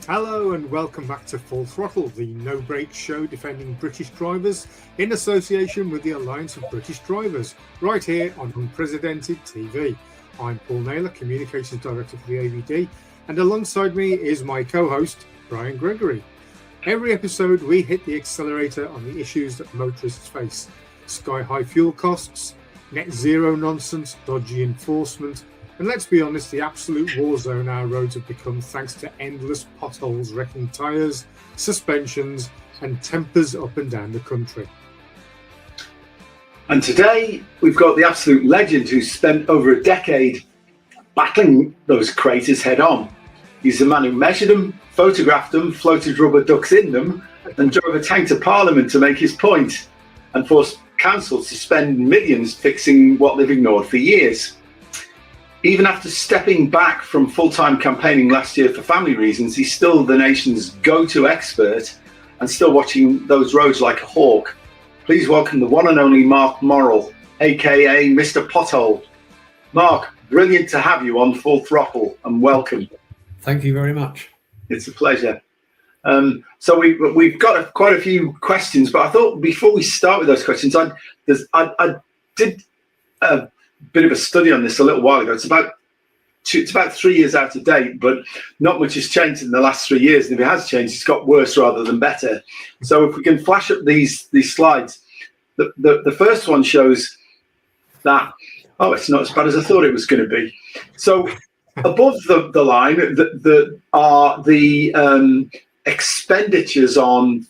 Hello and welcome back to Full Throttle, the no-break show defending British drivers in association with the Alliance of British Drivers, right here on Unprecedented TV. I'm Paul Naylor, Communications Director for the ABD, and alongside me is my co-host, Brian Gregory. Every episode we hit the accelerator on the issues that motorists face: sky-high fuel costs, net zero nonsense, dodgy enforcement, and let's be honest, the absolute war zone our roads have become thanks to endless potholes wrecking tyres, suspensions and tempers up and down the country. And today we've got the absolute legend who's spent over a decade battling those craters head on. He's the man who measured them, photographed them, floated rubber ducks in them and drove a tank to Parliament to make his point and forced council to spend millions fixing what they've ignored for years. Even after stepping back from full-time campaigning last year for family reasons, he's still the nation's go-to expert and still watching those roads like a hawk. Please welcome the one and only Mark Morrell, aka Mr. Pothole. Mark, brilliant to have you on Full Throttle, and welcome. Thank you very much. It's a pleasure. So we've got quite a few questions, but I thought before we start with those questions, I did a bit of a study on this a little while ago. It's about 3 years out of date, but not much has changed in the last 3 years. And if it has changed, it's got worse rather than better. So if we can flash up these slides, the first one shows that, oh, it's not as bad as I thought it was going to be. So above the line are the expenditures on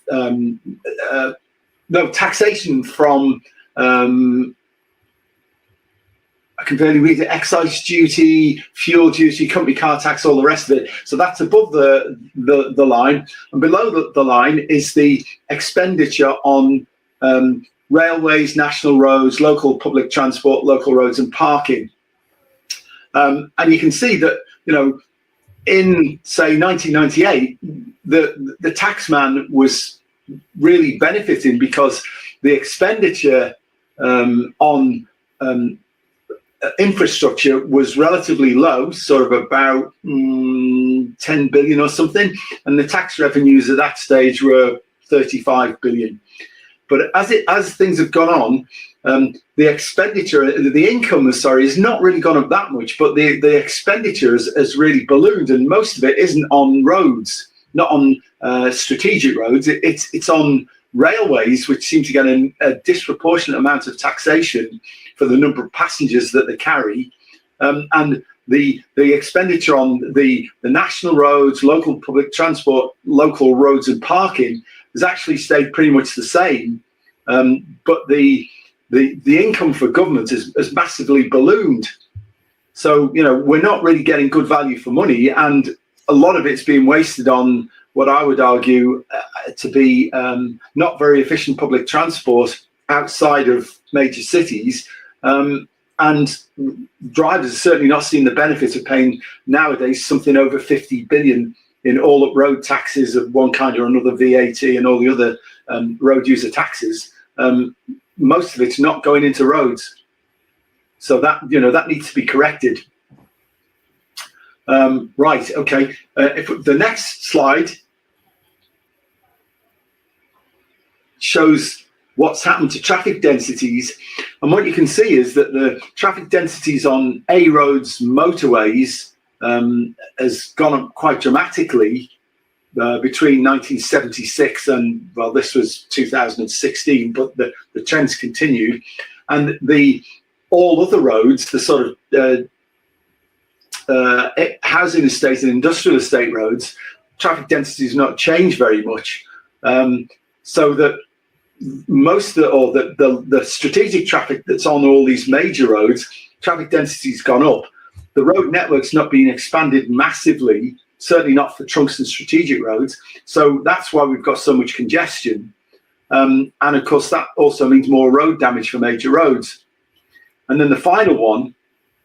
taxation from I can barely read it: excise duty, fuel duty, company car tax, all the rest of it. So that's above the line, and below the line is the expenditure on railways, national roads, local public transport, local roads, and parking. And you can see that, in say 1998, the taxman was really benefiting because the expenditure on infrastructure was relatively low, sort of about 10 billion or something, and the tax revenues at that stage were 35 billion. But as things have gone on, the expenditure, the income, has not really gone up that much, but the expenditure has really ballooned, and most of it isn't on roads, not on strategic roads. It's on railways, which seem to get a disproportionate amount of taxation for the number of passengers that they carry, and the expenditure on the national roads, local public transport, local roads and parking has actually stayed pretty much the same, but the income for government has massively ballooned. So we're not really getting good value for money, and a lot of it's being wasted on what I would argue to be not very efficient public transport outside of major cities. And drivers are certainly not seeing the benefit of paying nowadays something over 50 billion in all up road taxes of one kind or another, VAT and all the other road user taxes. Most of it's not going into roads. So that needs to be corrected. Right, okay. If the next slide shows what's happened to traffic densities, and what you can see is that the traffic densities on A roads, motorways, has gone up quite dramatically between 1976 and, well, this was 2016, but the trends continued. And all other roads, the sort of housing estate and industrial estate roads, traffic density has not changed very much. So that most of the strategic traffic that's on all these major roads, traffic density's gone up. The road network's not being expanded massively, certainly not for trunks and strategic roads. So that's why we've got so much congestion. And of course, that also means more road damage for major roads. And then the final one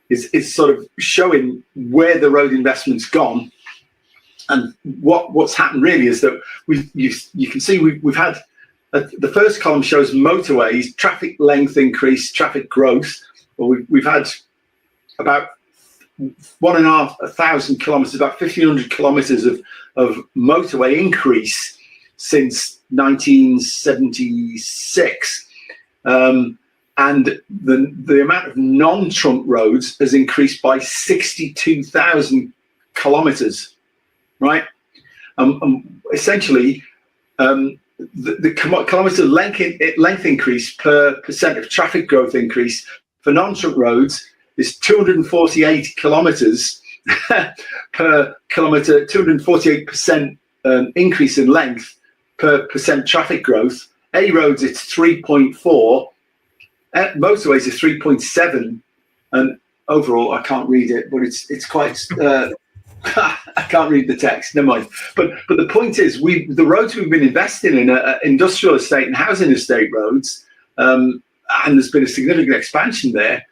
is sort of showing where the road investment's gone. And what's happened really is that you can see we've had the first column shows motorways, traffic length increase, traffic growth. Well, we've had about 1,500 kilometres, about 1,500 kilometres of motorway increase since 1976. And the amount of non-trunk roads has increased by 62,000 kilometres, right? Essentially, the kilometre length increase per percent of traffic growth increase for non-trunk roads is 248 kilometres per kilometre, 248% increase in length per percent traffic growth. A roads, it's 3.4. Motorways are 3.7, and overall, I can't read it, but it's quite. I can't read the text. Never mind. But the point is, the roads we've been investing in are industrial estate and housing estate roads, and there's been a significant expansion there.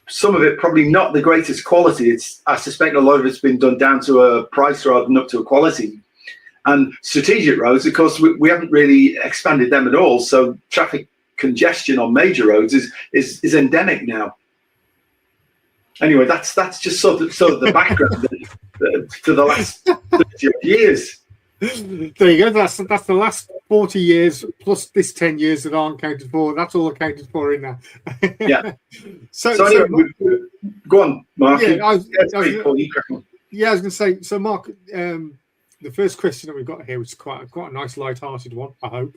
Some of it probably not the greatest quality. I suspect a lot of it's been done down to a price rather than up to a quality. And strategic roads, of course, we haven't really expanded them at all. So traffic congestion on major roads is endemic now. Anyway, that's just sort of the background for the last 30 years. There you go. That's the last 40 years plus this 10 years that aren't counted for. That's all accounted for in there. Yeah. So anyway, go on, Mark. Yeah, I was going to say. So, Mark, the first question that we've got here was quite a nice, light-hearted one. I hope.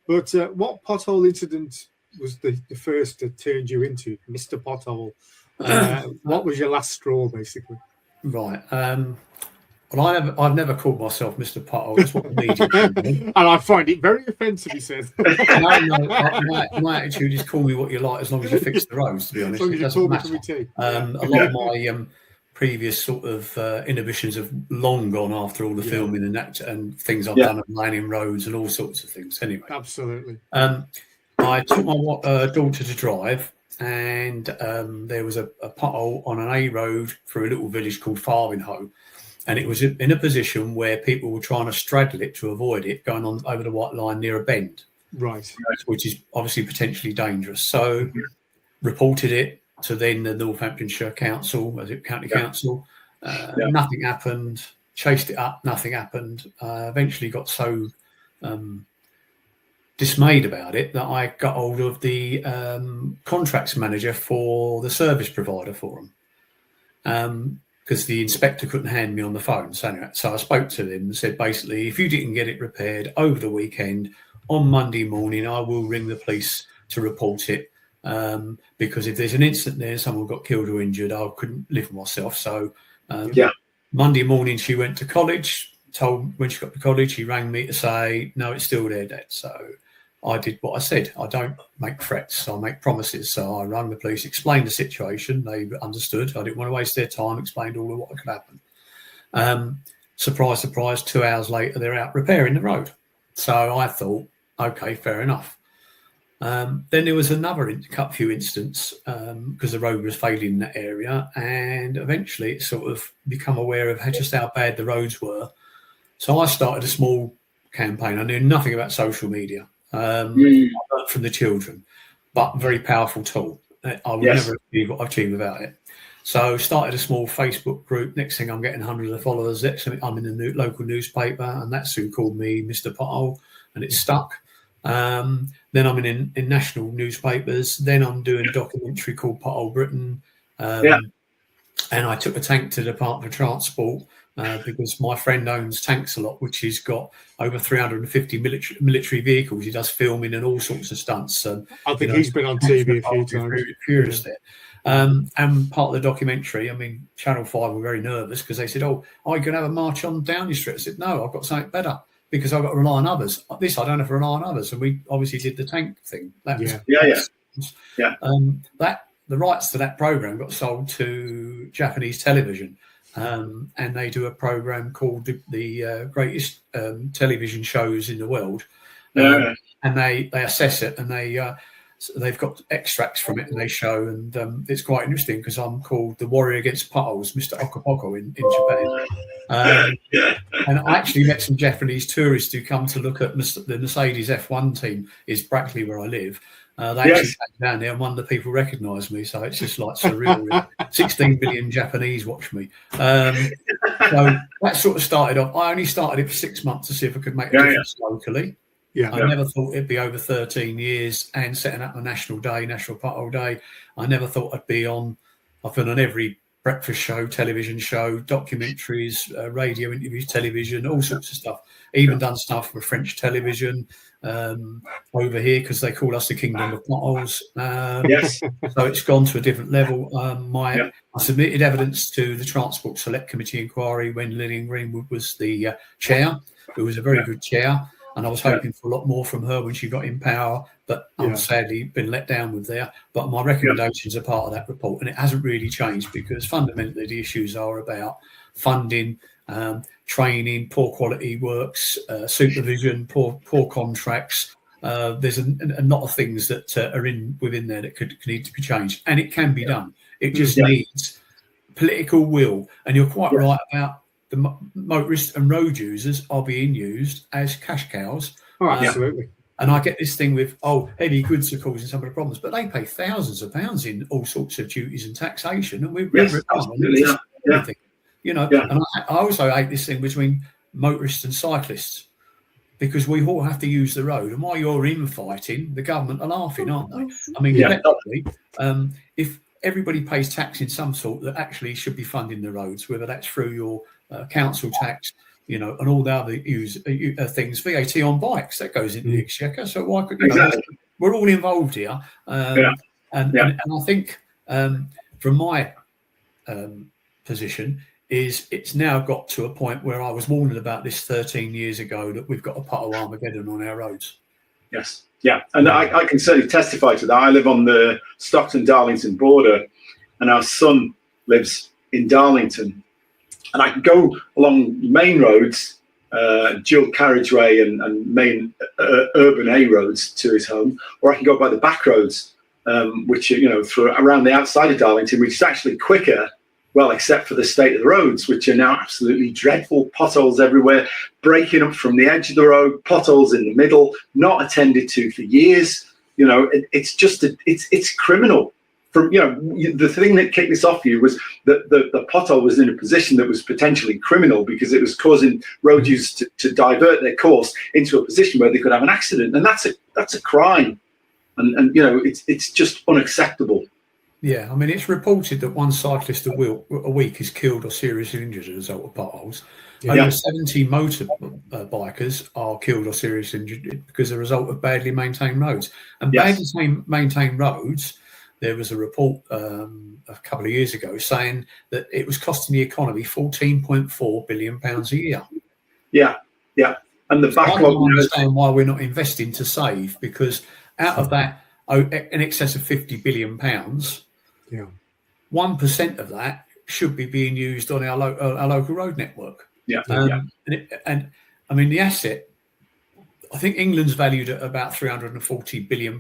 But what pothole incident was the first that turned you into Mr. Pothole? What was your last straw, basically? Right. Well, I've never called myself Mr. Pothole. That's what the media called me. And I find it very offensive, he says. My attitude is call me what you like as long as you fix the roads, to be honest. It doesn't matter. A lot of my previous sort of inhibitions have long gone after all the filming and things I've done of lining roads and all sorts of things. Anyway. Absolutely. I took my daughter to drive, and there was a pothole on an A road through a little village called Farwinhoe, and it was in a position where people were trying to straddle it to avoid it going on over the white line near a bend, right, which is obviously potentially dangerous. So reported it to then the Northamptonshire Council, County Council. Nothing happened. Chased it up, nothing happened. Eventually got so dismayed about it that I got hold of the contracts manager for the service provider for them, because the inspector couldn't hand me on the phone. So I spoke to them and said, basically, if you didn't get it repaired over the weekend, on Monday morning, I will ring the police to report it, because if there's an incident there, someone got killed or injured, I couldn't live with myself. So Monday morning, she went to college, when she got to college, he rang me to say, no, it's still there, Dad. So I did what I said. I don't make threats, I make promises. So I rang the police, explained the situation. They understood. I didn't want to waste their time, explained all of what could happen. Surprise, surprise, 2 hours later, they're out repairing the road. So I thought, okay, fair enough. Then there was another few incidents because the road was failing in that area, and eventually it sort of become aware of just how bad the roads were. So I started a small campaign. I knew nothing about social media. I learned from the children, but very powerful tool. I would never achieve what I've achieved without it. So started a small Facebook group. Next thing I'm getting hundreds of followers. Next thing I'm in the local newspaper, and that's who called me Mr. Pothole, and it stuck. Then I'm in national newspapers. Then I'm doing a documentary called Pothole Britain. And I took a tank to the Department of Transport because my friend owns tanks a lot, which he's got over 350 military vehicles. He does filming and all sorts of stunts. I think he's been on TV a few times. Furious there. And part of the documentary, I mean, Channel 5 were very nervous because they said, oh, are you going to have a march on Downing Street? I said, no, I've got something better because I've got to rely on others. This, I don't have to rely on others. And we obviously did the tank thing. That was, the rights to that program got sold to Japanese television, and they do a program called the greatest television shows in the world, and they assess it, and they've got extracts from it, and they show, and it's quite interesting because I'm called the warrior against potholes, Mr. Okapoko in Japan, and I actually met some Japanese tourists who come to look at the Mercedes F1 team. Is Brackley where I live. They actually came down there, and one of the people recognised me, so it's just like surreal. 16 million Japanese watch me. So that sort of started off. I only started it for 6 months to see if I could make a difference locally. I never thought it'd be over 13 years and setting up a national day, National Pothole Day. I never thought I'd be on. I've been on every breakfast show, television show, documentaries, radio interviews, television, all sorts of stuff. Even done stuff for French television over here because they call us the Kingdom of Potholes. So it's gone to a different level. I submitted evidence to the Transport Select Committee inquiry when Lillian Greenwood was the chair, who was a very good chair. And I was hoping for a lot more from her when she got in power, but I'm sadly been let down with there. But my recommendations are part of that report, and it hasn't really changed because fundamentally the issues are about funding, training, poor quality works, supervision, poor contracts. There's a lot of things that are within there that could need to be changed, and it can be done. It just needs political will, and you're quite right about. The motorists and road users are being used as cash cows. Oh, absolutely. And I get this thing with, heavy goods are causing some of the problems, but they pay thousands of pounds in all sorts of duties and taxation, and we're everything, you know. And I also hate this thing between motorists and cyclists because we all have to use the road, and while you're infighting, the government are laughing, aren't they? I mean, effectively, if everybody pays tax in some sort that actually should be funding the roads, whether that's through your council tax, you know, and all the other things, VAT on bikes, that goes into the exchequer. So why could we're all involved here. And I think from my position is it's now got to a point where I was warned about this 13 years ago that we've got a pothole Armageddon on our roads. Yes. Yeah, and I can certainly testify to that. I live on the Stockton-Darlington border, and our son lives in Darlington. And I can go along main roads, dual carriageway and main urban A roads to his home, or I can go by the back roads, which are, you know, through around the outside of Darlington, which is actually quicker. Well, except for the state of the roads, which are now absolutely dreadful. Potholes everywhere, breaking up from the edge of the road, potholes in the middle, not attended to for years. You know, it's criminal. From, you know, the thing that kicked this off for you was that the pothole was in a position that was potentially criminal because it was causing road users to divert their course into a position where they could have an accident, and that's a crime, and you know, it's just unacceptable. Yeah, I mean, it's reported that one cyclist a week is killed or seriously injured as a result of potholes. Over 70 motorbikers are killed or seriously injured because of a result of badly maintained roads. And badly maintained roads, there was a report a couple of years ago saying that it was costing the economy £14.4 billion a year. Yeah. And the backlog. I don't understand why we're not investing to save, because out of that, in excess of £50 billion, 1% of that should be being used on our local road network. And I mean, the asset, I think England's valued at about £340 billion.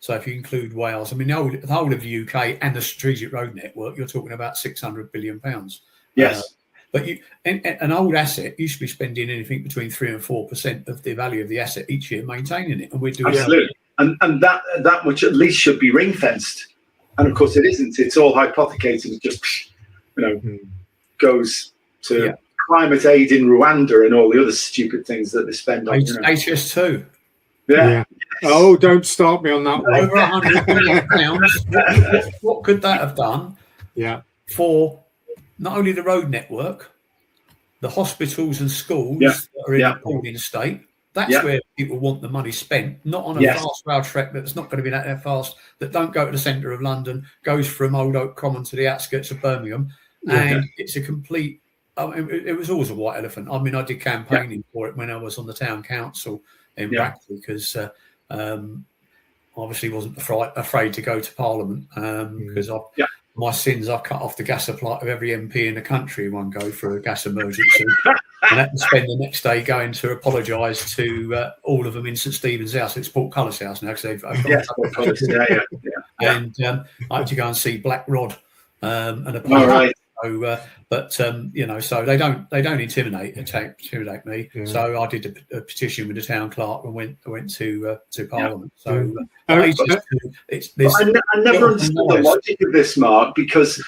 So if you include Wales, I mean, the whole of the UK and the strategic road network, you're talking about £600 billion. Yes. But an old asset, you should be spending anything between 3 and 4% of the value of the asset each year maintaining it, and we're doing absolutely. And that much at least should be ring fenced. And of course, it isn't. It's all hypothecated. It just, you know, goes to climate aid in Rwanda and all the other stupid things that they spend on. HS2. Yeah. Oh, don't start me on that one. Over £100 million. What could that have done? For not only the road network, the hospitals and schools that are in a appalling state. That's where people want the money spent, not on a fast rail trek that's not going to be that fast, that don't go to the centre of London, goes from Old Oak Common to the outskirts of Birmingham. And it's a complete, I mean, it was always a white elephant. I mean, I did campaigning for it when I was on the town council in Brackley, because obviously wasn't afraid to go to Parliament because my sins, I've cut off the gas supply of every MP in the country in one go for a gas emergency. And had to spend the next day going to apologise to all of them in St Stephen's House. It's Portcullis House now because they've and I had to go and see Black Rod and apologise So, so they don't intimidate me. Yeah. So I did a petition with the town clerk and went to Parliament. Yeah. So I never understood the logic of this, Mark, because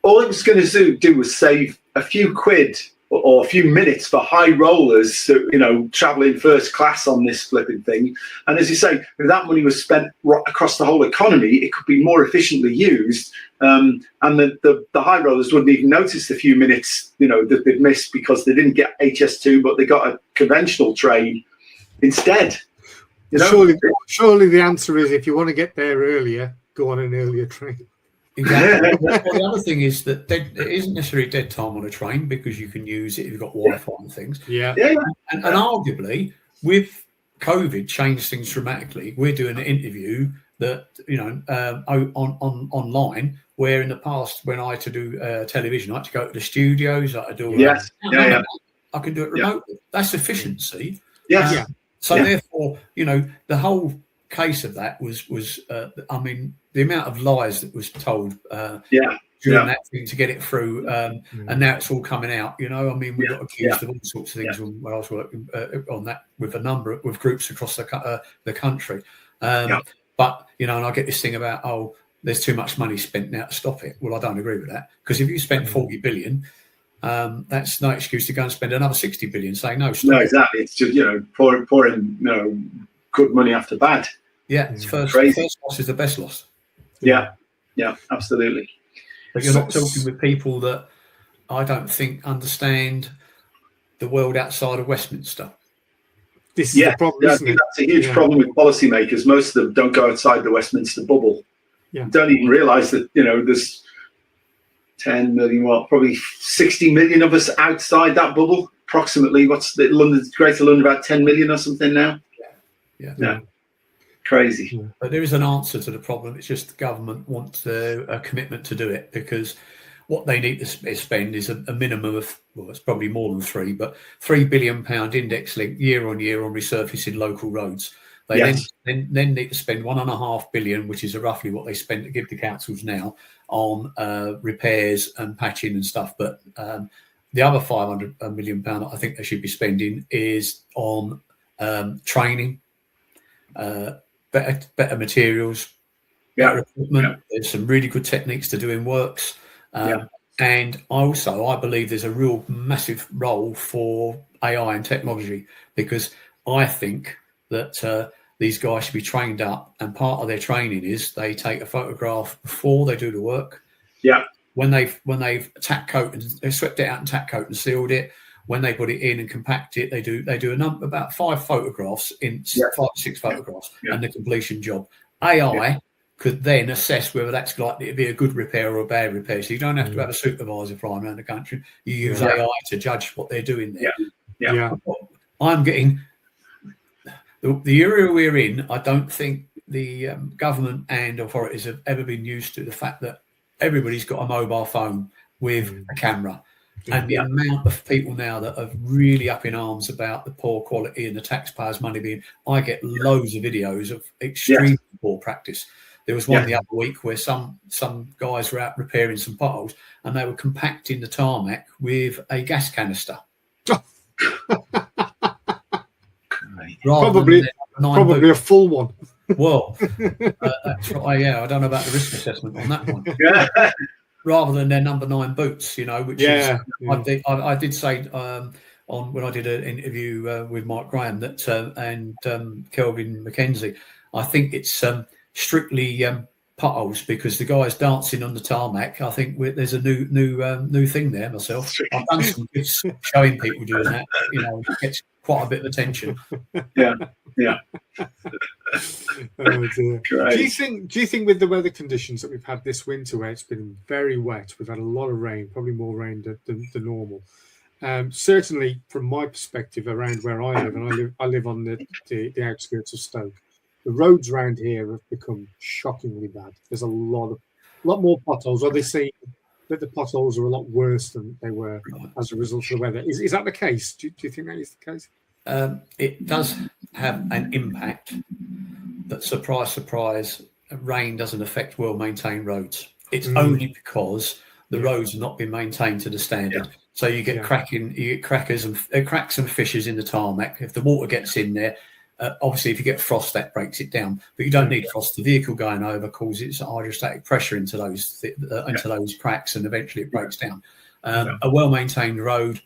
all it was going to do was save a few quid or a few minutes for high rollers, traveling first class on this flipping thing. And as you say, if that money was spent across the whole economy, it could be more efficiently used. And the high rollers wouldn't even notice the few minutes, that they'd missed because they didn't get HS2, but they got a conventional train instead. Surely the answer is, if you want to get there earlier, go on an earlier train. Exactly. Well, the other thing is that it isn't necessarily dead time on a train, because you can use it if you've got Wi-Fi and things. Yeah. And arguably, with COVID, changed things dramatically. We're doing an interview that online, where in the past, when I had to do television, I had to go to the studios. I had to do all that. I can do it remotely. That's efficiency. Yes. So therefore, the whole case of that was the amount of lies that was told during that thing to get it through, and now it's all coming out. We got accused of all sorts of things when I was working on that with with groups across the country. But and I get this thing about, there's too much money spent now to stop it. Well, I don't agree with that, because if you spent 40 billion, that's no excuse to go and spend another 60 billion saying no. Stop. No, exactly. It's just pouring good money after bad. Yeah, it's first loss is the best loss. Yeah, absolutely. But you're not talking with people that I don't think understand the world outside of Westminster. This is the problem, isn't it? That's a huge problem with policymakers. Most of them don't go outside the Westminster bubble. Yeah. Don't even realise that there's 10 million, probably 60 million of us outside that bubble. Approximately, what's the Greater London, about 10 million or something now? Yeah. Crazy. But there is an answer to the problem. It's just the government wants a commitment to do it, because what they need to spend is a minimum of, it's probably more than £3 billion index link year on year on resurfacing local roads. They then need to spend £1.5 billion, which is roughly what they spend to give the councils now on repairs and patching and stuff. But the other £500 million I think they should be spending is on training, better materials, better equipment. There's some really good techniques to doing works. And also, I believe there's a real massive role for AI and technology, because I think that these guys should be trained up, and part of their training is they take a photograph before they do the work. Yeah. When they've tack coated, they swept it out and tack coated and sealed it. When they put it in and compact it, they do about 5 photographs in 5 or 6 photographs, and the completion job. AI could then assess whether that's likely to be a good repair or a bad repair. So you don't have to have a supervisor flying around the country. You use AI to judge what they're doing there. I'm getting the area we're in. I don't think the government and authorities have ever been used to the fact that everybody's got a mobile phone with a camera. And the amount of people now that are really up in arms about the poor quality and the taxpayers' money being, I get loads of videos of extremely poor practice. There was one the other week where some guys were out repairing some potholes, and they were compacting the tarmac with a gas canister. Probably a full one. Well, that's right. I don't know about the risk assessment on that one. Rather than their number 9 boots, which is I did say on when I did an interview with Mike Graham that and Kelvin McKenzie, I think it's strictly potholes, because the guys dancing on the tarmac. I think there's a new thing there. Myself, I've done some bits showing people doing that. It gets quite a bit of attention. Oh dear. Do you think with the weather conditions that we've had this winter, where it's been very wet, we've had a lot of rain, probably more rain than normal. Certainly, from my perspective, around where I live, and I live on the outskirts of Stoke, the roads around here have become shockingly bad. There's a lot more potholes. Are they saying that the potholes are a lot worse than they were as a result of the weather? Is that the case? Do you think that is the case? It does have an impact, but surprise, rain doesn't affect well-maintained roads. It's only because the roads have not been maintained to the standard. Yeah. So you get cracks and fissures in the tarmac. If the water gets in there, obviously if you get frost, that breaks it down. But you don't need frost. The vehicle going over causes hydrostatic pressure into those cracks, and eventually it breaks down. A well-maintained road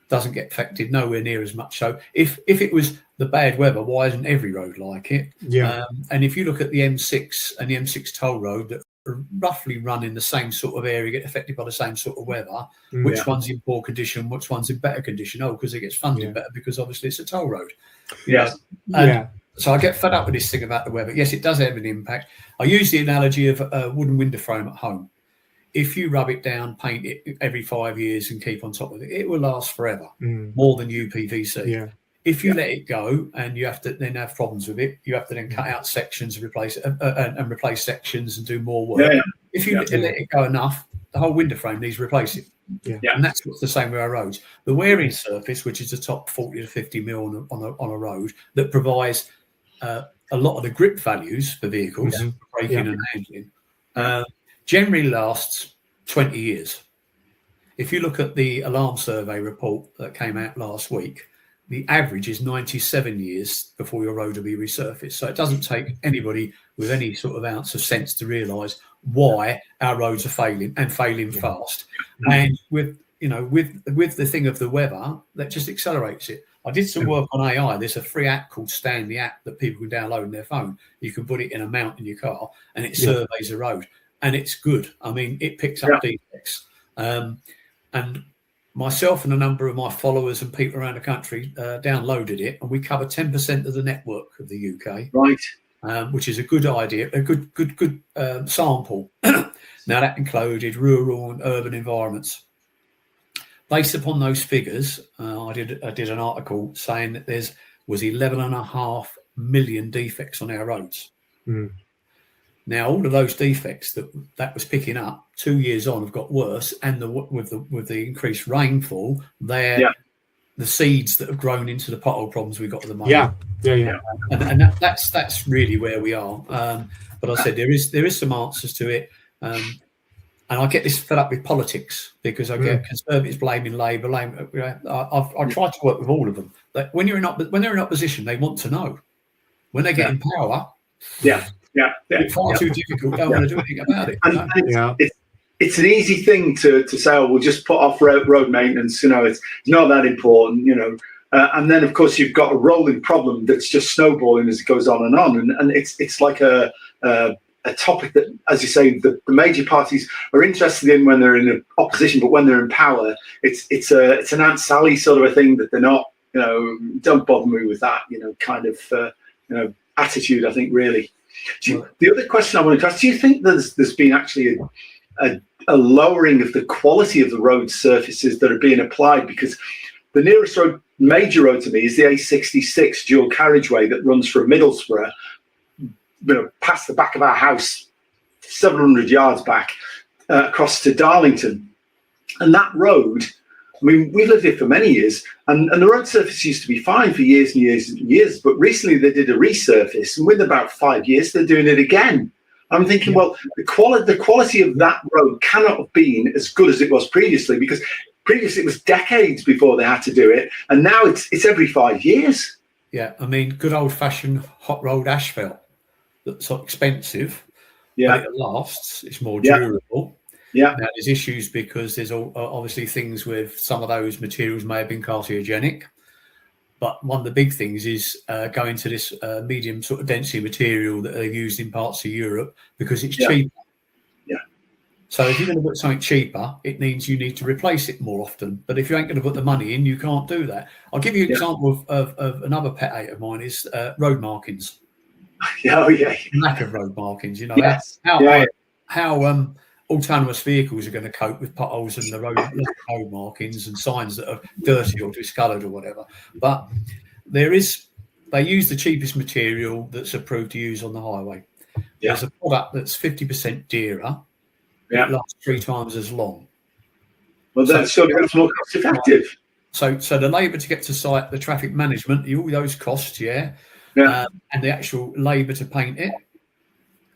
doesn't get affected nowhere near as much. So if it was the bad weather, why isn't every road like it? And if you look at the M6 and the M6 toll road that roughly run in the same sort of area, get affected by the same sort of weather, which one's in poor condition, which one's in better condition? Because it gets funded better, because obviously it's a toll road. So I get fed up with this thing about the weather. Yes, it does have an impact. I use the analogy of a wooden window frame at home. If you rub it down, paint it every 5 years and keep on top of it, it will last forever, more than UPVC. If you let it go and you have to then have problems with it, you have to then cut out sections and replace sections and do more work. If you let it go enough, the whole window frame needs replacing. And that's what's the same with our roads. The wearing surface, which is the top 40 to 50 mil on a road, that provides a lot of the grip values for vehicles, braking and handling, generally lasts 20 years. If you look at the alarm survey report that came out last week, the average is 97 years before your road will be resurfaced. So it doesn't take anybody with any sort of ounce of sense to realise why our roads are failing, and failing fast. And with the thing of the weather, that just accelerates it. I did some work on AI. There's a free app called Stan, the app that people can download on their phone. You can put it in a mount in your car and it surveys a road. And it's good. I mean, it picks up defects. And myself and a number of my followers and people around the country downloaded it, and we cover 10% of the network of the UK. Right. Which is a good idea, a good sample. Now, that included rural and urban environments. Based upon those figures, I did an article saying that was 11.5 million defects on our roads. Now, all of those defects that was picking up 2 years on have got worse, and with the increased rainfall, they're the seeds that have grown into the pothole problems we've got at the moment. And that's really where we are. But I said there is some answers to it, and I get this fed up with politics, because I get Conservatives blaming Labour. I try to work with all of them. But when they're in opposition, they want to know. When they get in power, it's far too difficult. Don't want to do anything about it. It's an easy thing to say, oh, we'll just put off road maintenance. It's not that important. And then of course you've got a rolling problem that's just snowballing as it goes on. And it's like a topic that, as you say, the major parties are interested in when they're in opposition, but when they're in power, it's an Aunt Sally sort of a thing that they're not. Don't bother me with that. Kind of attitude. I think really. The other question I wanted to ask: do you think there's been actually a lowering of the quality of the road surfaces that are being applied? Because the nearest major road to me is the A66 dual carriageway that runs from Middlesbrough, past the back of our house, 700 yards back, across to Darlington. And that road, I mean, we've lived here for many years, and the road surface used to be fine for years and years and years, but recently they did a resurface, and within about 5 years, they're doing it again. I'm thinking, well, the quality of that road cannot have been as good as it was previously, because previously it was decades before they had to do it, and now it's every 5 years. Yeah, I mean, good old-fashioned hot rolled asphalt that's expensive, but it lasts, it's more durable. Now, there's issues because there's obviously things with some of those materials may have been carcinogenic. But one of the big things is going to this medium sort of density material that are used in parts of Europe because it's cheaper. So if you're going to put something cheaper, it means you need to replace it more often. But if you ain't going to put the money in, you can't do that. I'll give you an example of another pet hate of mine is road markings. Lack of road markings. How autonomous vehicles are going to cope with potholes and the road markings and signs that are dirty or discoloured or whatever. But they use the cheapest material that's approved to use on the highway. There's a product that's 50% dearer. It lasts 3 times as long. Well, that's more cost effective. So the labour to get to site, the traffic management, all those costs, and the actual labour to paint it,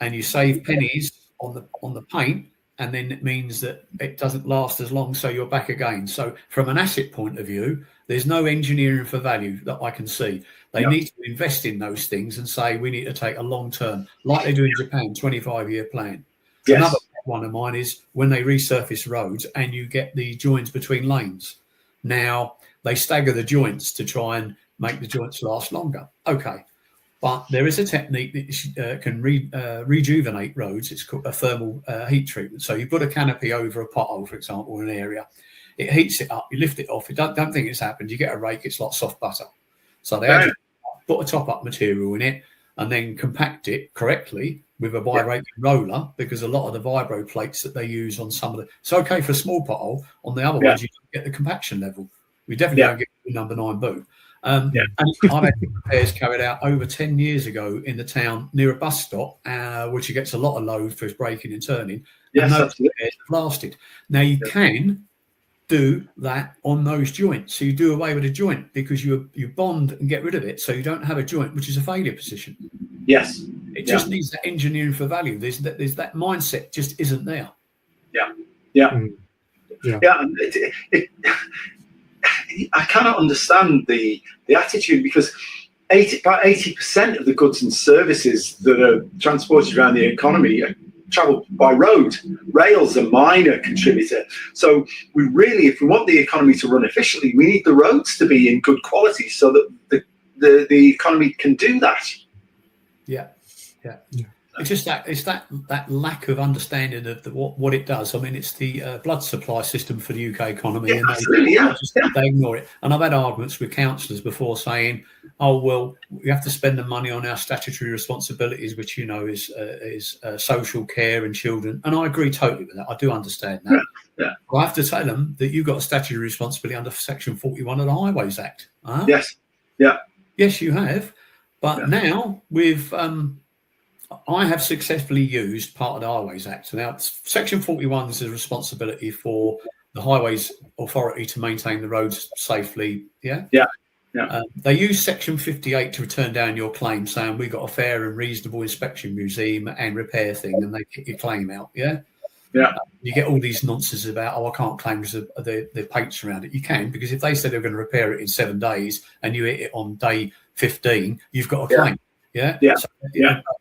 and you save pennies on the paint. and then it means that it doesn't last as long, so you're back again. So from an asset point of view, there's no engineering for value that I can see. They need to invest in those things and say, we need to take a long term, like they do in Japan, 25-year plan. Yes. Another one of mine is when they resurface roads and you get the joins between lanes. Now, they stagger the joints to try and make the joints last longer. Okay. But there is a technique that can rejuvenate roads. It's called a thermal heat treatment. So you put a canopy over a pothole, for example, in an area. It heats it up. You lift it off. You don't think it's happened. You get a rake. It's like soft butter. So they actually put a top-up material in it and then compact it correctly with a vibrating roller, because a lot of the vibro plates that they use on some of the... It's okay for a small pothole. On the other ones, you don't get the compaction level. We definitely don't get the number 9 boot. And I've had repairs carried out over 10 years ago in the town near a bus stop, which gets a lot of load for its braking and turning. Yes, and absolutely. Repairs have lasted. Now, you can do that on those joints. So you do away with a joint because you bond and get rid of it, so you don't have a joint, which is a failure position. Yes. It just needs that engineering for value. There's that mindset just isn't there. I cannot understand the attitude, because about 80% of the goods and services that are transported around the economy are travel by road. Rail's a minor contributor. So we really, if we want the economy to run efficiently, we need the roads to be in good quality so that the economy can do that. Yeah. It's just that that lack of understanding of what it does. I mean, it's the blood supply system for the UK economy, and they ignore it. And I've had arguments with councillors before saying, "Oh well, we have to spend the money on our statutory responsibilities, which is social care and children." And I agree totally with that. I do understand that. But I have to tell them that you've got a statutory responsibility under Section 41 of the Highways Act. Yes, you have. But now with I have successfully used part of the Highways Act. Now, Section 41 is a responsibility for the Highways Authority to maintain the roads safely. They use Section 58 to turn down your claim, saying we got a fair and reasonable inspection museum and repair thing, and they get your claim out. You get all these nonsense about, I can't claim because of the paints around it. You can, because if they said they're going to repair it in 7 days and you hit it on day 15, you've got a claim.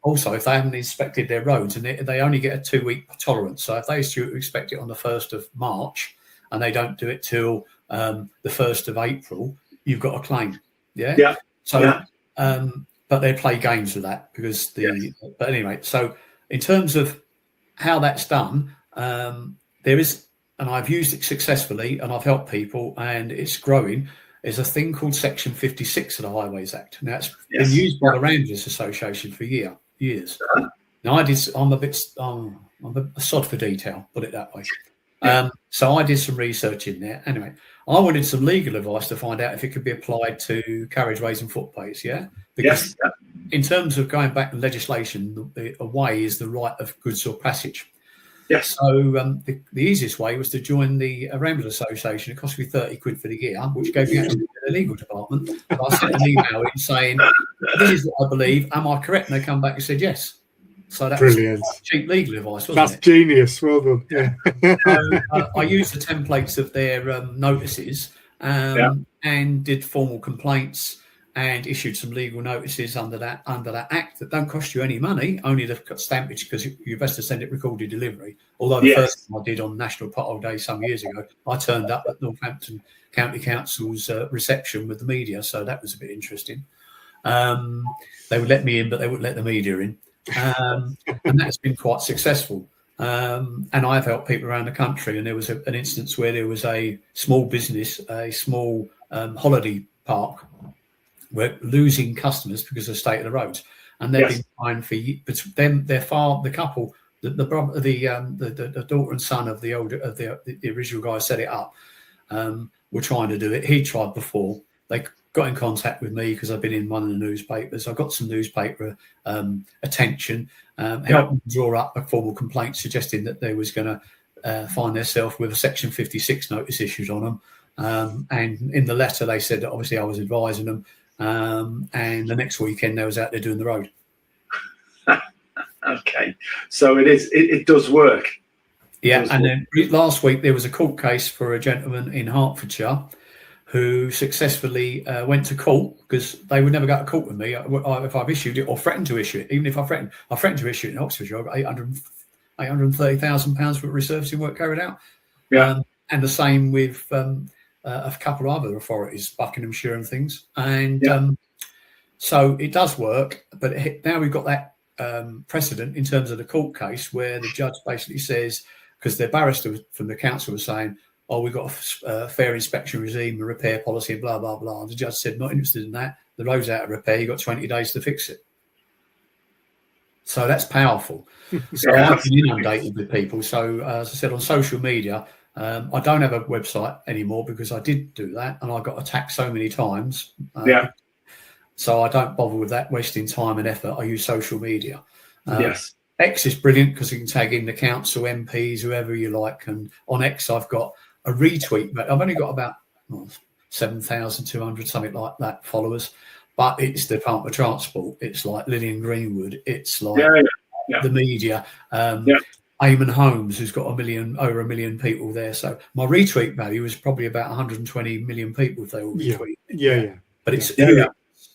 Also, if they haven't inspected their roads, and they only get a 2-week tolerance, so if they expect it on the 1st of March and they don't do it till the 1st of April, you've got a claim. But they play games with that because But anyway, so in terms of how that's done, there is, and I've used it successfully, and I've helped people, and it's growing. Is a thing called Section 56 of the Highways Act. Now, it's been used by the Ramblers Association for years. Now, I'm a sod for detail, put it that way. So I did some research in there. Anyway, I wanted some legal advice to find out if it could be applied to carriageways and footways, Because in terms of going back to legislation, a way is the right of goods or passage. So the easiest way was to join the Ramblers Association. It cost me 30 quid for the year, which gave me access to the legal department. And I sent an email in saying, "This is what I believe. Am I correct?" And they come back and said yes. So that's brilliant. Cheap legal advice, wasn't it? That's genius. Well done. So, I used the templates of their notices and did formal complaints and issued some legal notices under that act that don't cost you any money, only the stampage, because you best to send it recorded delivery. Although the first time I did on National Pothole Day some years ago, I turned up at Northampton County Council's reception with the media, so that was a bit interesting. They would let me in, but they wouldn't let the media in, and that's been quite successful. And I've helped people around the country, and there was an instance where there was a small business, a small holiday park, we're losing customers because of the state of the roads, and they've been trying for years. But then the couple, the daughter and son of the original guy set it up. Were trying to do it. He tried before. They got in contact with me because I've been in one of the newspapers. I got some newspaper attention, helped them draw up a formal complaint suggesting that they was going to find themselves with a Section 56 notice issued on them. And in the letter they said that obviously I was advising them. And the next weekend they was out there doing the road. Okay, so it does work. Yeah, and then last week there was a court case for a gentleman in Hertfordshire who successfully went to court because they would never go to court with me if I've issued it or threatened to issue it. Even if I threatened to issue it in Oxfordshire, I got £830,000 for resurfacing work carried out. Yeah. And the same with a couple of other authorities, Buckinghamshire and things. And so it does work, but now we've got that precedent in terms of the court case where the judge basically says, because their barrister from the council was saying, oh, we've got a fair inspection regime, a repair policy, and blah, blah, blah. And the judge said, not interested in that. The road's out of repair. You've got 20 days to fix it. So that's powerful. So I've been inundated with people. So as I said, on social media, I don't have a website anymore because I did do that and I got attacked so many times. So I don't bother with that, wasting time and effort. I use social media. X is brilliant because you can tag in the council, MPs, whoever you like. And on X, I've got a retweet. But I've only got about 7,200, something like that, followers. But it's the Department of Transport. It's like Lillian Greenwood. It's like the media. Eamon Holmes, who's got over a million people there. So my retweet value is probably about 120 million people if they all retweet. But it's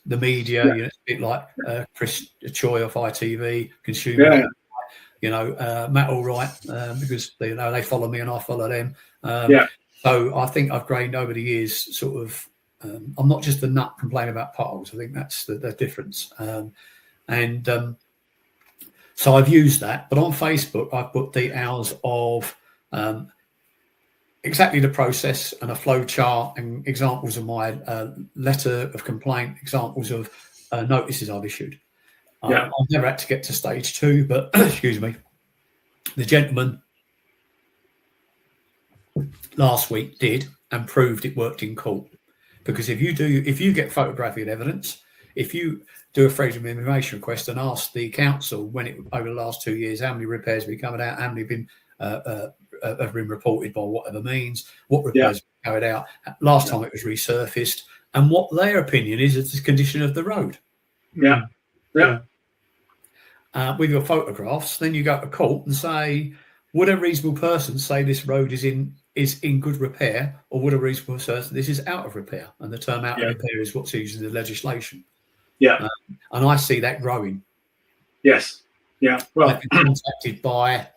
the media, you know, it's a bit like Chris Choi off ITV, Consumer, Matt Allwright, because they follow me and I follow them. So I think I've gained over the years sort of, I'm not just a nut complaining about potholes. I think that's the difference. So I've used that, but on Facebook, I've put details of exactly the process and a flow chart and examples of my letter of complaint, examples of notices I've issued. I've never had to get to stage 2, but excuse me, the gentleman last week did and proved it worked in court. Because if you get photographic evidence, if you do a freedom of information request and ask the council over the last 2 years how many repairs have been coming out, how many have been reported by whatever means, what repairs have been carried out, last time it was resurfaced, and what their opinion is of the condition of the road. With your photographs, then you go to court and say, would a reasonable person say this road is in good repair, or would a reasonable person say this is out of repair? And the term out of repair is what's used in the legislation. And I see that growing. Well, I've been contacted by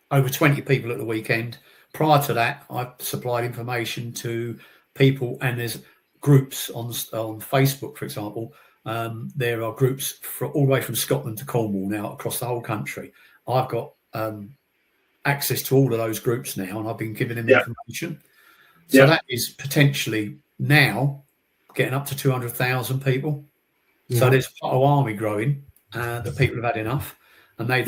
over 20 people at the weekend. Prior to that, I've supplied information to people, and there's groups on Facebook, for example. There are groups all the way from Scotland to Cornwall now across the whole country. I've got access to all of those groups now, and I've been giving them information. So that is potentially now getting up to 200,000 people. So there's a pothole army growing. The people have had enough, and they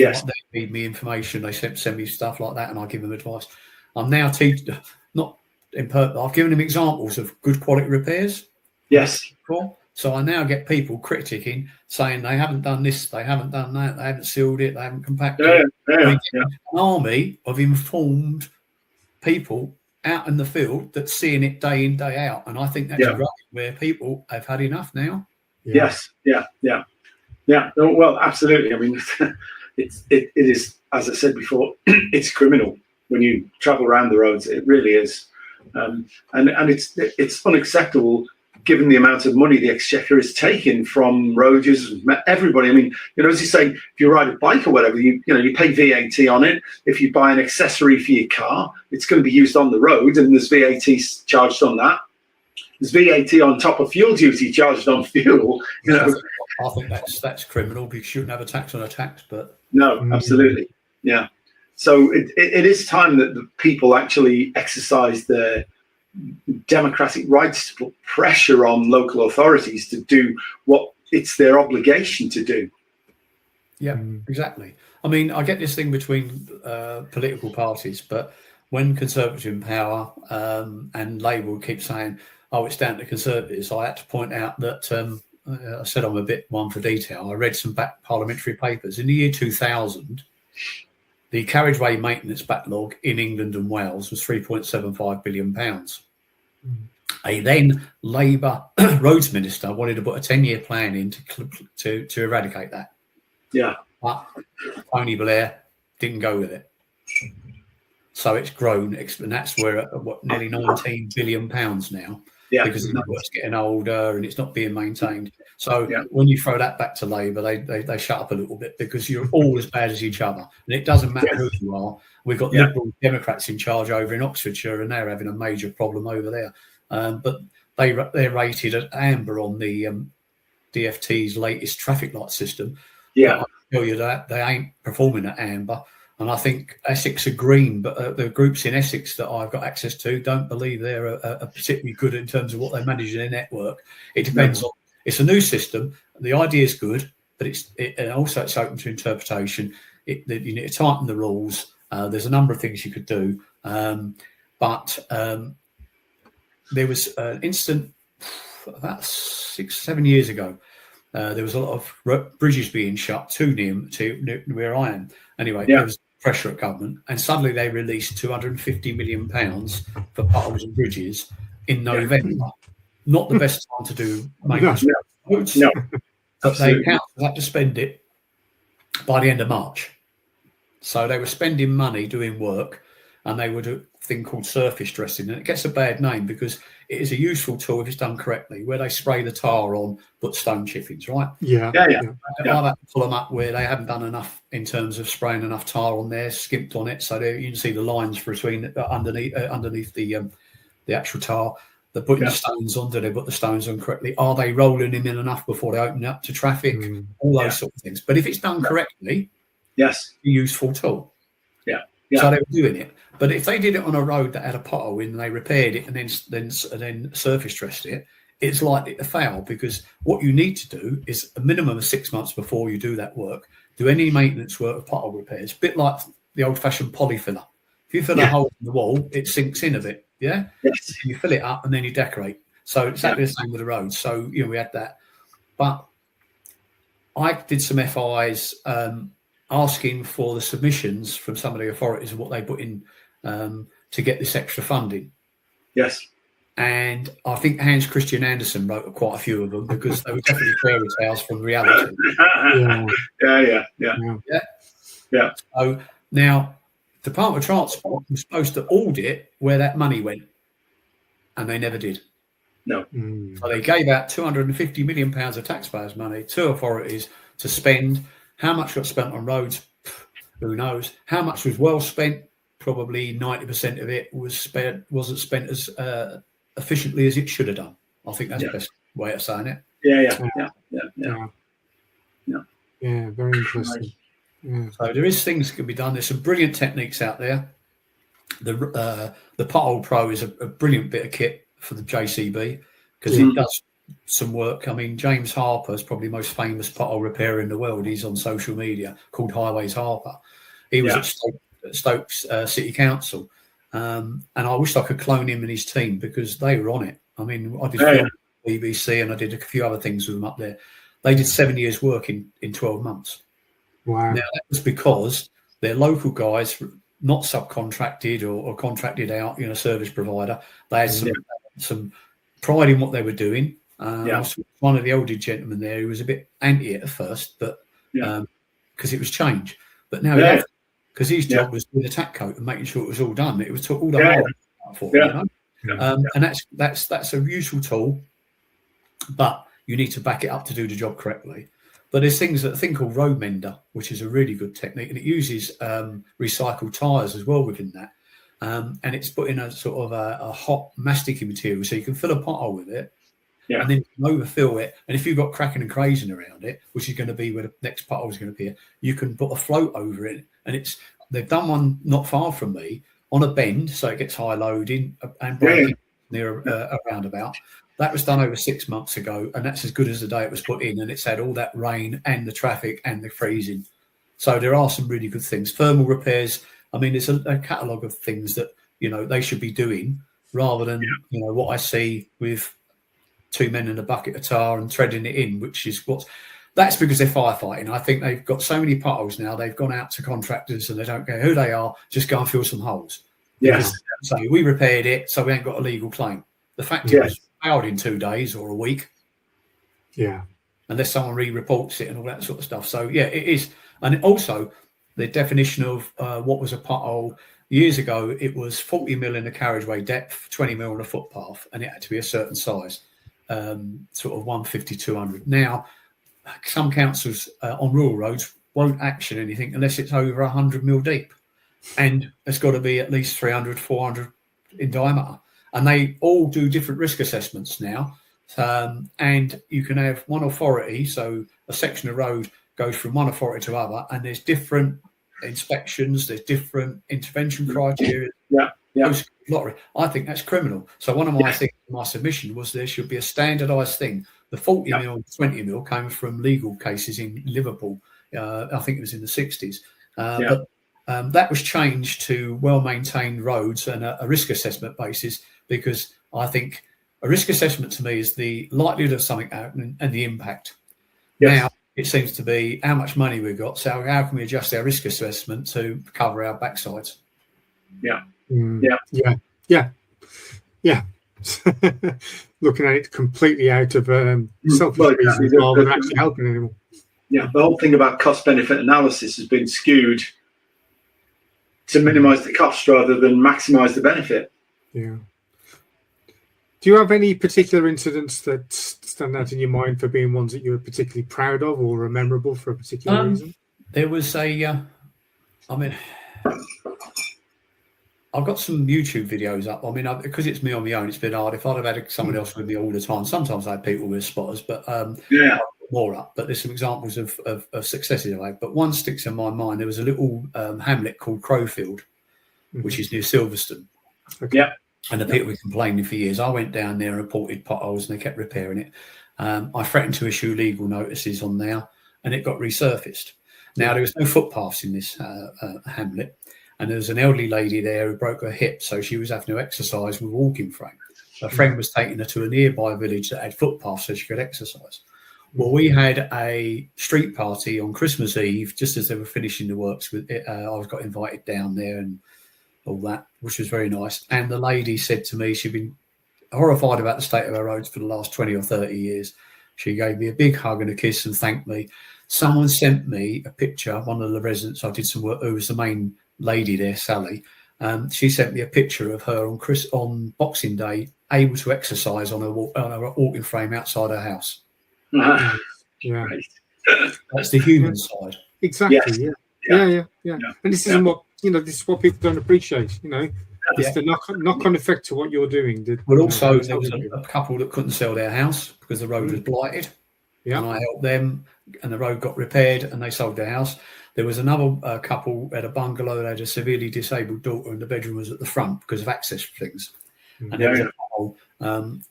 feed me information. They send me stuff like that, and I give them advice. I'm now teaching, not in purpose. I've given them examples of good quality repairs. So I now get people critiquing, saying they haven't done this, they haven't done that, they haven't sealed it, they haven't compacted it. An army of informed people out in the field that's seeing it day in, day out. And I think that's great, where people have had enough now. Well, absolutely. I mean, it is, as I said before, it's criminal when you travel around the roads. It really is. And it's unacceptable given the amount of money the Exchequer is taking from road users, everybody. I mean, as you say, if you ride a bike or whatever, you pay VAT on it. If you buy an accessory for your car, it's going to be used on the road, and there's VAT charged on that. There's VAT on top of fuel duty charged on fuel. I think that's criminal, because you shouldn't have a tax on a tax. But no, absolutely, So it is time that the people actually exercise their democratic rights to put pressure on local authorities to do what it's their obligation to do. Exactly. I mean, I get this thing between political parties, but when Conservatives in power and Labour keep saying, oh, it's down to Conservatives, I had to point out that I said I'm a bit one for detail. I read some back parliamentary papers. In the year 2000, the carriageway maintenance backlog in England and Wales was £3.75 billion. A then Labour roads minister wanted to put a 10-year plan in to eradicate that. But Tony Blair didn't go with it. So it's grown, and that's where nearly £19 billion now, because the network's getting older and it's not being maintained. So when you throw that back to Labour, they shut up a little bit, because you're all as bad as each other, and it doesn't matter who you are. We've got Liberal Democrats in charge over in Oxfordshire, and they're having a major problem over there. But they're rated at amber on the DFT's latest traffic light system. Yeah, but I tell you that they ain't performing at amber. And I think Essex are green, but the groups in Essex that I've got access to don't believe they're particularly good in terms of what they manage in their network. It depends on. It's a new system. The idea is good, but and also it's open to interpretation. You need to tighten the rules. There's a number of things you could do, but there was an incident about 6-7 years ago. There was a lot of bridges being shut too near where I am. Anyway, there was pressure at government, and suddenly they released £250 million for potholes and bridges in November. Not the best time to do maintenance roads, but they had to spend it by the end of March. So they were spending money doing work, and they would do a thing called surface dressing, and it gets a bad name because it is a useful tool if it's done correctly, where they spray the tar on, put stone chippings, right? I've had to pull them up where they haven't done enough in terms of spraying enough tar on there, skimped on it, so you can see the lines between underneath the actual tar. They're putting the stones on. Do they put the stones on correctly? Are they rolling them in enough before they open up to traffic? All those sort of things. But if it's done correctly, it's a useful tool. So they were doing it. But if they did it on a road that had a pothole in, and they repaired it and then surface dressed it, it's likely to fail, because what you need to do is a minimum of 6 months before you do that work, do any maintenance work of pothole repairs, a bit like the old-fashioned polyfiller. If you fill a hole in the wall, it sinks in a bit, you fill it up and then you decorate. So it's exactly the same with the roads. So, we had that. But I did some FIs asking for the submissions from some of the authorities and what they put in to get this extra funding. And I think Hans Christian Andersen wrote quite a few of them, because they were definitely fairy tales from reality. So now, Department of Transport was supposed to audit where that money went, and they never did. So they gave out £250 million of taxpayers' money to authorities to spend. How much got spent on roads? Who knows? How much was well spent? Probably 90% of it wasn't spent as efficiently as it should have done. I think that's the best way of saying it. Very interesting. So there is things that can be done. There's some brilliant techniques out there. The Pothole Pro is a brilliant bit of kit for the JCB, because it does some work. I mean, James Harper is probably the most famous pothole repairer in the world. He's on social media, called Highways Harper. He was at Stoke City Council, and I wish I could clone him and his team, because they were on it. I mean, I did film BBC, and I did a few other things with them up there. They did 7 years work in 12 months. Wow. Now, that was because they're local guys, not subcontracted or contracted out, service provider. They had some pride in what they were doing. One of the older gentlemen there who was a bit anti it at first, but because it was change. But now, because his job was doing the tack coat and making sure it was all done. It was took all the hard work for him, and that's a useful tool, but you need to back it up to do the job correctly. But there's a thing called Road Mender, which is a really good technique, and it uses recycled tyres as well within that. And it's put in a sort of a hot masticky material, so you can fill a pothole with it, and then you can overfill it. And if you've got cracking and crazing around it, which is going to be where the next pothole is going to appear, you can put a float over it. And they've done one not far from me on a bend, so it gets high loading and braking near a roundabout. That was done over 6 months ago, and that's as good as the day it was put in, and it's had all that rain and the traffic and the freezing. So there are some really good things. Thermal repairs, I mean, there's a catalogue of things that, they should be doing, rather than, what I see with 2 men in a bucket of tar and treading it in, which is that's because they're firefighting. I think they've got so many potholes now, they've gone out to contractors and they don't care who they are, just go and fill some holes. So we repaired it, so we ain't got a legal claim. The fact is, failed in 2 days or a week. Unless someone re-reports it and all that sort of stuff. So, it is. And also, the definition of what was a pothole, years ago, it was 40 mil in the carriageway depth, 20 mil on a footpath, and it had to be a certain size, sort of 150, 200. Now, some councils on rural roads won't action anything unless it's over 100 mil deep, and it's got to be at least 300, 400 in diameter. And they all do different risk assessments now. And you can have one authority, so a section of road goes from one authority to other, and there's different inspections, there's different intervention criteria. Lottery. I think that's criminal. So one of my things in my submission was there should be a standardised thing. The 40 mil and 20 mil came from legal cases in Liverpool. I think it was in the 60s. But that was changed to well-maintained roads and a risk assessment basis, because I think a risk assessment to me is the likelihood of something happening and the impact. Now, it seems to be how much money we've got. So how can we adjust our risk assessment to cover our backsides? Looking at it completely out of selfish reasons rather than actually helping anyone. Yeah, the whole thing about cost-benefit analysis has been skewed to minimise the cost rather than maximise the benefit. Yeah. Do you have any particular incidents that stand out in your mind for being ones that you were particularly proud of or are memorable for a particular reason? There was I've got some YouTube videos up. I mean, because it's me on my own, it's been hard. If I'd have had someone else with me all the time, sometimes I had people with spotters, but more up. But there's some examples of successes I've had. But one sticks in my mind. There was a little hamlet called Crowfield, which is near Silverstone. Okay. Yeah. And the people were complaining for years. I went down there and reported potholes, and they kept repairing it. I threatened to issue legal notices on there, and it got resurfaced. Now, there was no footpaths in this hamlet, and there was an elderly lady there who broke her hip, so she was having to exercise with a walking frame. Her friend was taking her to a nearby village that had footpaths so she could exercise. Well, we had a street party on Christmas Eve, just as they were finishing the works with it. I got invited down there and all that, which was very nice. And the lady said to me, she'd been horrified about the state of our roads for the last 20 or 30 years. She gave me a big hug and a kiss and thanked me. Someone sent me a picture, one of the residents I did some work, who was the main lady there, Sally. She sent me a picture of her on Boxing Day, able to exercise on a walking frame outside her house. Yeah. That's the human side. Exactly. Yeah. And this isn't what, this is what people don't appreciate, It's the knock-on effect to what you're doing. Well, also, there was a couple that couldn't sell their house because the road was blighted. Yeah. And I helped them, and the road got repaired, and they sold their house. There was another couple at a bungalow that had a severely disabled daughter, and the bedroom was at the front because of access things. And there was a hole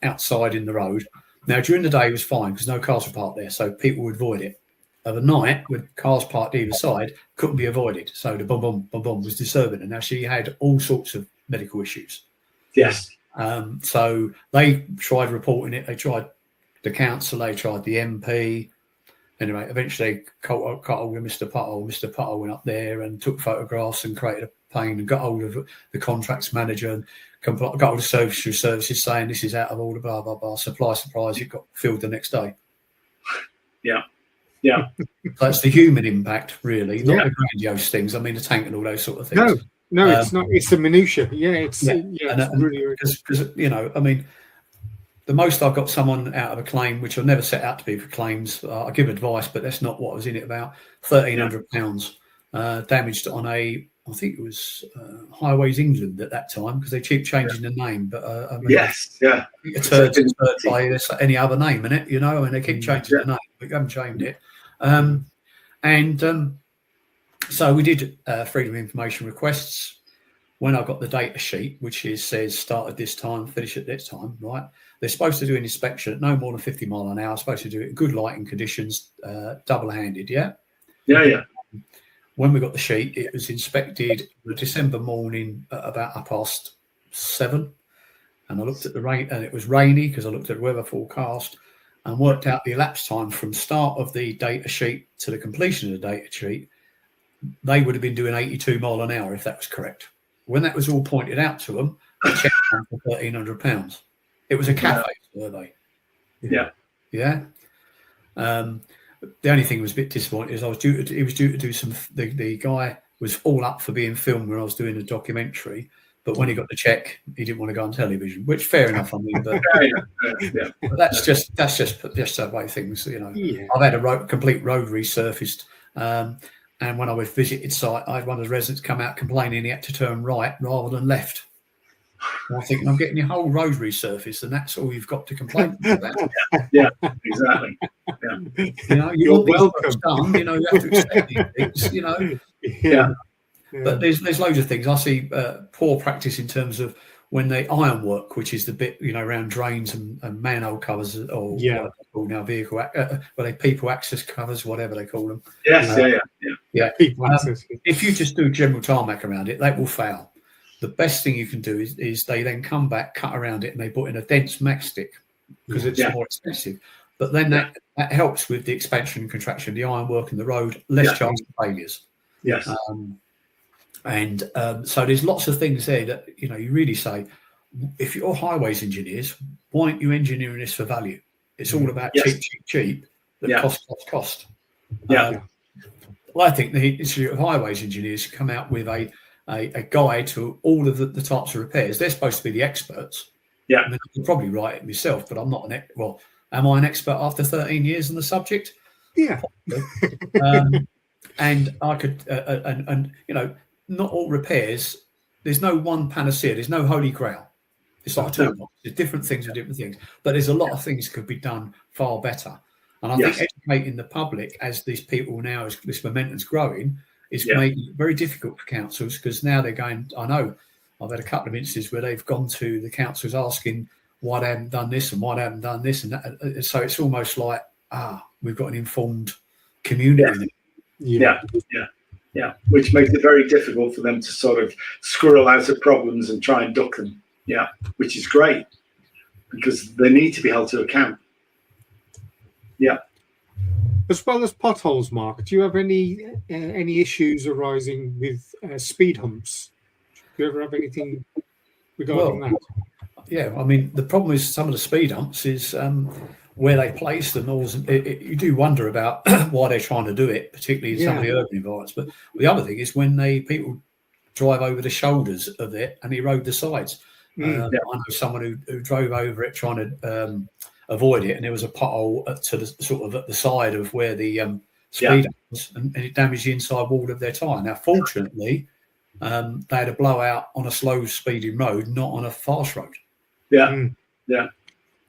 outside in the road. Now, during the day, it was fine because no cars were parked there, so people would avoid it. Overnight, with cars parked either side, couldn't be avoided. So the boom was disturbing. And now she had all sorts of medical issues. Yes. So they tried reporting it. They tried the council. They tried the MP. Anyway, eventually caught hold of Mr. Pothole. Mr. Pothole went up there and took photographs and created a pain and got hold of the contracts manager and got hold of social services saying this is out of order, blah, blah, blah. Surprise, it got filled the next day. Yeah. That's the human impact, really, not the grandiose things. I mean, the tank and all those sort of things. No, it's not. It's the minutiae. It's really because I mean, the most I've got someone out of a claim, which I've never set out to be for claims. I give advice, but that's not what I was in it about. £1,300 damaged on I think it was Highways England at that time because they keep changing the name. But a third by any other name in it, I mean, they keep changing the name, but you haven't changed it. So we did freedom of information requests. When I got the data sheet, which says start at this time, finish at this time, right? They're supposed to do an inspection at no more than 50 mile an hour. Supposed to do it in good lighting conditions, double-handed, Yeah. When we got the sheet, it was inspected the December morning at about 7:30. And I looked at the rain, and it was rainy because I looked at the weather forecast and worked out the elapsed time from start of the data sheet to the completion of the data sheet. They would have been doing 82 mile an hour if that was correct. When that was all pointed out to them, they checked them for £1,300. It was a cafe survey. Yeah. The only thing that was a bit disappointing is he was due to do the guy was all up for being filmed when I was doing a documentary. But when he got the check, he didn't want to go on television, which fair enough. I mean, but, but that's just the way things, you know. Yeah. I've had a complete road resurfaced, and when I was visited site, I had one of the residents come out complaining he had to turn right rather than left. And I think I'm getting your whole road resurfaced, and that's all you've got to complain about. Yeah, exactly. Yeah. You know, You're welcome. Done, you know, you have to accept these things, you know. Yeah. But there's loads of things. I see poor practice in terms of when they ironwork, which is the bit, you know, around drains and manhole covers, or what they're called now, vehicle, people access covers, whatever they call them. Yes, yeah. People access. If you just do general tarmac around it, that will fail. The best thing you can do is they then come back, cut around it, and they put in a dense matchstick because it's more expensive. But then that helps with the expansion and contraction of the ironwork and the road, less chance of failures. Yes. So there's lots of things there that, you know, you really say, if you're highways engineers, why aren't you engineering this for value? It's all about cheap, that cost. Well, I think the Institute of Highways Engineers should come out with a guide to all of the types of repairs. They're supposed to be the experts. Yeah. I mean, I could probably write it myself, but I'm not am I an expert after 13 years on the subject? Yeah. And I could, you know, not all repairs, there's no one panacea, there's no holy grail. It's like a toolbox. There's different things with different things, but there's a lot of things could be done far better. And I think educating the public as these people now, as this momentum's growing, is making it very difficult for councils, because now they're going, I know I've had a couple of instances where they've gone to the councils asking why they haven't done this and why they haven't done this. And that, so it's almost like, we've got an informed community. Yeah, which makes it very difficult for them to sort of squirrel out of problems and try and duck them. Yeah, which is great, because they need to be held to account. Yeah. As well as potholes, Mark, do you have any issues arising with speed humps? Do you ever have anything regarding that? Yeah, I mean, the problem is some of the speed humps is where they place them. You do wonder about why they're trying to do it, particularly in some of the urban environments. But the other thing is when people drive over the shoulders of it and erode the sides. I know someone who drove over it trying to avoid it, and there was a pothole to the sort of at the side of where the speed was, and it damaged the inside wall of their tyre. Now, fortunately, they had a blowout on a slow speeding road, not on a fast road.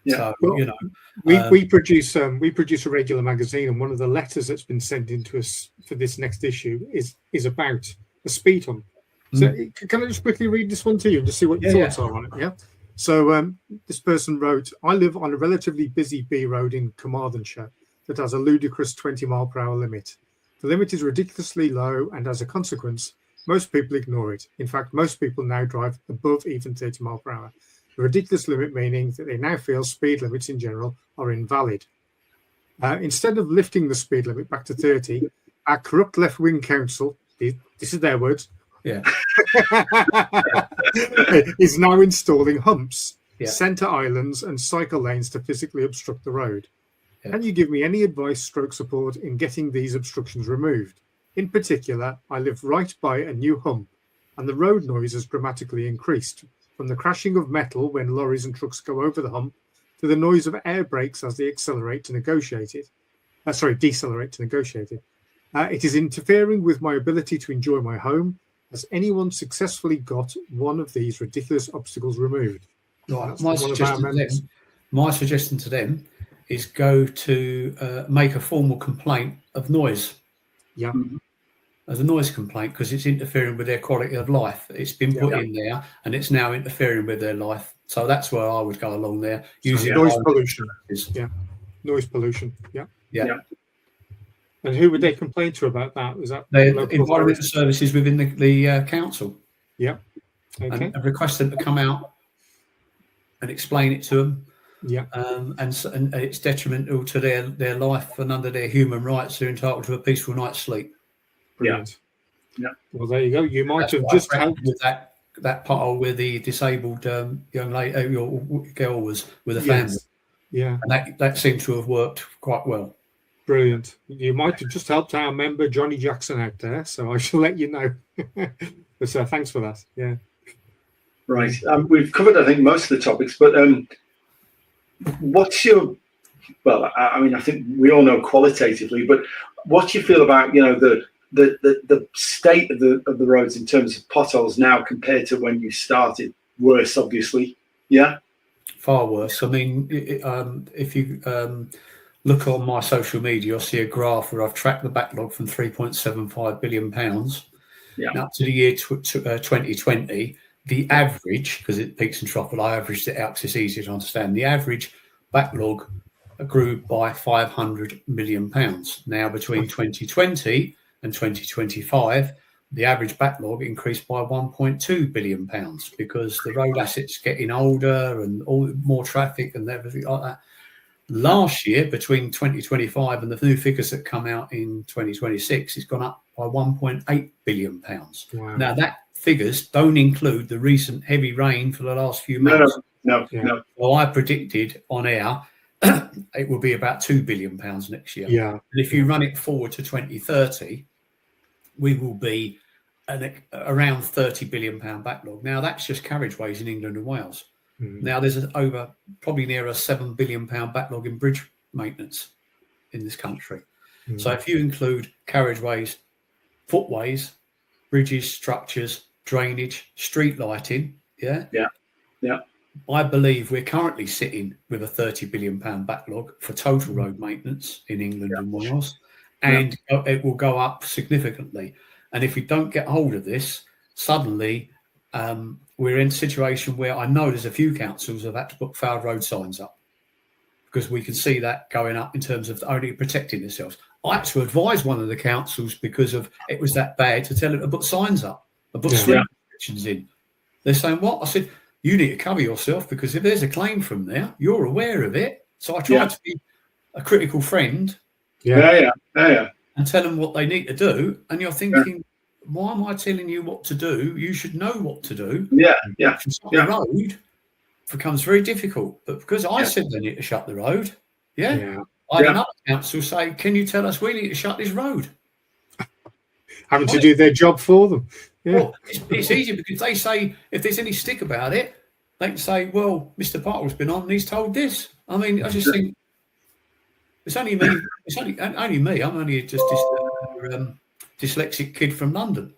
So, well, you know, we produce a regular magazine, and one of the letters that's been sent in to us for this next issue is about a speed hump. So can I just quickly read this one to you and just see what your thoughts are on it? Yeah. So this person wrote, I live on a relatively busy B road in Carmarthenshire that has a ludicrous 20-mile-per-hour limit. The limit is ridiculously low, and as a consequence, most people ignore it. In fact, most people now drive above even 30 miles per hour. The ridiculous limit meaning that they now feel speed limits in general are invalid. Instead of lifting the speed limit back to 30, our corrupt left-wing council, this is their words, is now installing humps, centre islands and cycle lanes to physically obstruct the road. Can you give me any advice, support in getting these obstructions removed? In particular, I live right by a new hump, and the road noise has dramatically increased, from the crashing of metal when lorries and trucks go over the hump to the noise of air brakes as they decelerate to negotiate it. It is interfering with my ability to enjoy my home. Has anyone successfully got one of these ridiculous obstacles removed? Right. My suggestion to them is go to make a formal complaint of noise. Yeah. As a noise complaint, because it's interfering with their quality of life. It's been put in there, and it's now interfering with their life. So that's where I would go along there. Using noise pollution. Noise pollution. Yeah. And who would they complain to about that? Was that the environmental services within the council? Yeah. Okay. And request them to come out and explain it to them. Yeah. And it's detrimental to their life, and under their human rights, they're entitled to a peaceful night's sleep. Brilliant. Yeah. Well, there you go. You might have just helped with that pothole where the disabled young lady or girl was with a family. Yeah. And that seemed to have worked quite well. Brilliant. You might have just helped our member Johnny Jackson out there, so I shall let you know. But thanks for that. Yeah. Right. We've covered, I think, most of the topics, but what's your, well, I mean, I think we all know qualitatively, but what do you feel about, the state of the roads in terms of potholes now compared to when you started? Worse, obviously. Yeah. Far worse. I mean, if you look on my social media, you'll see a graph where I've tracked the backlog from £3.75 billion up to the year 2020. The average, because it peaks and troughs, I averaged it out because it's easier to understand. The average backlog grew by £500 million. Now, between 2020 and 2025, the average backlog increased by £1.2 billion because the road assets getting older and all more traffic and everything like that. Last year, between 2025 and the new figures that come out in 2026, it's gone up by £1.8 billion. Wow. Now, that figures don't include the recent heavy rain for the last few months. No. Well, I predicted on air it will be about £2 billion next year. Yeah. And if you run it forward to 2030, we will be around £30 billion backlog. Now, that's just carriageways in England and Wales. Now, there's probably near a £7 billion backlog in bridge maintenance in this country. So if you include carriageways, footways, bridges, structures, drainage, street lighting, yeah, I believe we're currently sitting with a £30 billion backlog for total road maintenance in England and Wales, and it will go up significantly. And if we don't get hold of this, suddenly we're in a situation where I know there's a few councils that have had to put failed road signs up because we can see that going up in terms of only protecting themselves. I had to advise one of the councils because of it was that bad to tell them to put signs up and put speed restrictions in. They're saying, what? I said, you need to cover yourself because if there's a claim from there, you're aware of it. So I tried to be a critical friend. Yeah. And tell them what they need to do. And you're thinking, why am I telling you what to do? You should know what to do. The road becomes very difficult. But because I said they need to shut the road, I had another council say, can you tell us we need to shut this road? Having to do their job for them. Yeah. Well, it's easy because they say, if there's any stick about it, they can say, well, Mr. Pothole's been on and he's told this. I mean, I just think, it's only me. It's only me. I'm only just dyslexic kid from London.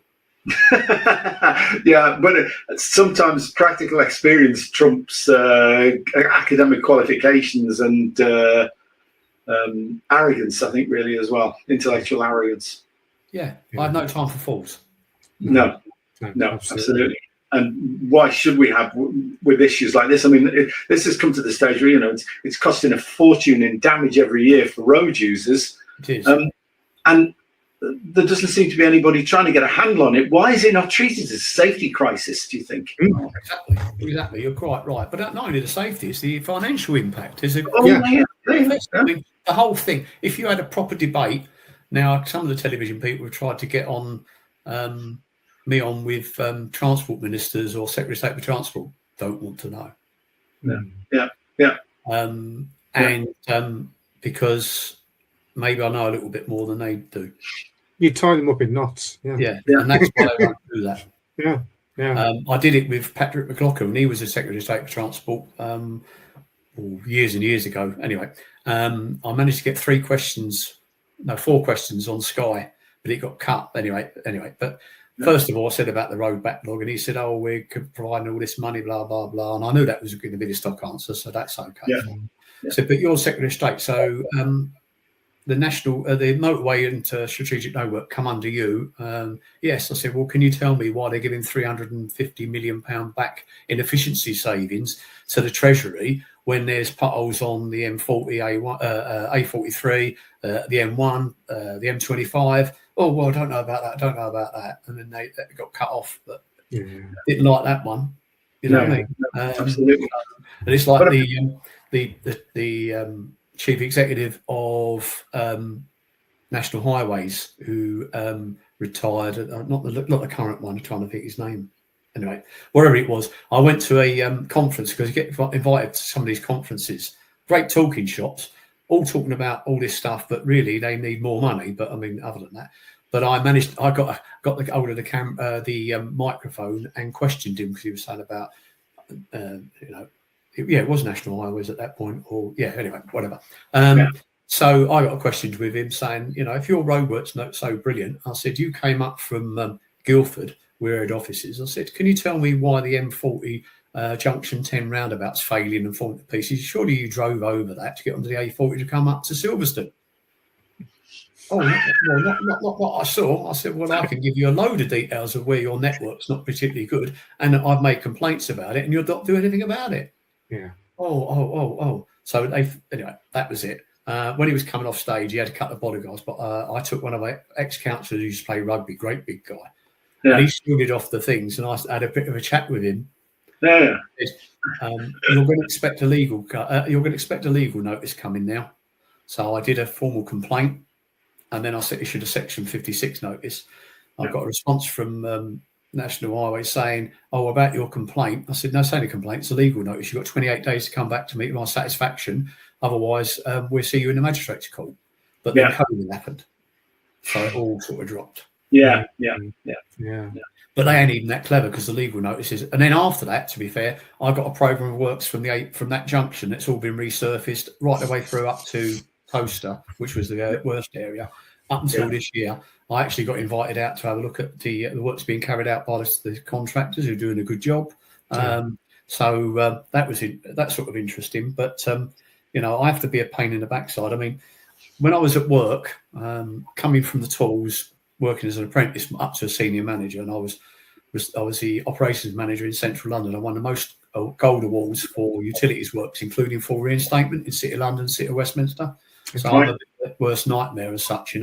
But sometimes practical experience trumps academic qualifications and arrogance, I think, really, as well. Intellectual arrogance. Yeah, I have no time for fools. No, absolutely. And why should we have with issues like this? I mean, this has come to the stage where, it's costing a fortune in damage every year for road users. It is. And there doesn't seem to be anybody trying to get a handle on it. Why is it not treated as a safety crisis, do you think? Exactly. You're quite right. But not only the safety, it's the financial impact. I mean, the whole thing, if you had a proper debate, now some of the television people have tried to get on me on with transport ministers or Secretary of State for Transport, don't want to know. And because maybe I know a little bit more than they do. You tie them up in knots. Yeah. And that's why they won't do that. Yeah. I did it with Patrick McLaughlin when he was the Secretary of State for Transport years and years ago. Anyway, I managed to get 4 questions on Sky, but it got cut anyway. But first of all, I said about the road backlog, and he said, "Oh, we're providing all this money, blah blah blah." And I knew that was going to be the stock answer, so that's okay. I said, "But you're Secretary of State, so the national, the motorway and strategic network come under you." Yes, I said, "Well, can you tell me why they're giving £350 million back in efficiency savings to the Treasury when there's potholes on the M40, A43, the M1, the M25? Oh, well, I don't know about that. And then they got cut off, but didn't like that one. You know what I mean? Absolutely. And it's like the chief executive of National Highways who retired, not the current one, I'm trying to think his name. Anyway, wherever it was, I went to a conference because you get invited to some of these conferences, great talking shops, all talking about all this stuff, but really they need more money. But I mean, other than that, but I got the hold of the microphone and questioned him because he was saying about, it was National Highways at that point, or anyway, whatever. So I got questioned with him saying, if your roadwork's not so brilliant, I said, you came up from Guildford, where head office is. I said, can you tell me why the M40 Junction 10 roundabout's failing and falling to pieces? Surely you drove over that to get onto the A40 to come up to Silverstone. Oh, not what I saw. I said, well, I can give you a load of details of where your network's not particularly good, and I've made complaints about it, and you'll not do anything about it. Yeah. Oh. So anyway, that was it. When he was coming off stage, he had a couple of bodyguards, but I took one of my ex-councillors who used to play rugby, great big guy. Yeah. And he scooted off the things, and I had a bit of a chat with him. Yeah. You're going to expect a legal notice coming now. So I did a formal complaint, and then I issued a Section 56 notice. I got a response from National Highways saying, "Oh, about your complaint." I said, "No, it's only a complaint. It's a legal notice. You've got 28 days to come back to me to my satisfaction. Otherwise, we'll see you in the magistrate's court." But then COVID happened, so it all sort of dropped. Yeah. But they ain't even that clever because the legal notices. And then after that, to be fair, I got a programme of works from that junction. It's all been resurfaced right the way through up to Toaster, which was the worst area, up until this year. I actually got invited out to have a look at the works being carried out by the contractors who are doing a good job. So that's sort of interesting. But I have to be a pain in the backside. I mean, when I was at work, coming from the tools, working as an apprentice up to a senior manager, and I was the operations manager in central London. I won the most gold awards for utilities works, including for reinstatement in City of London, City of Westminster. So I'm a worst nightmare as such,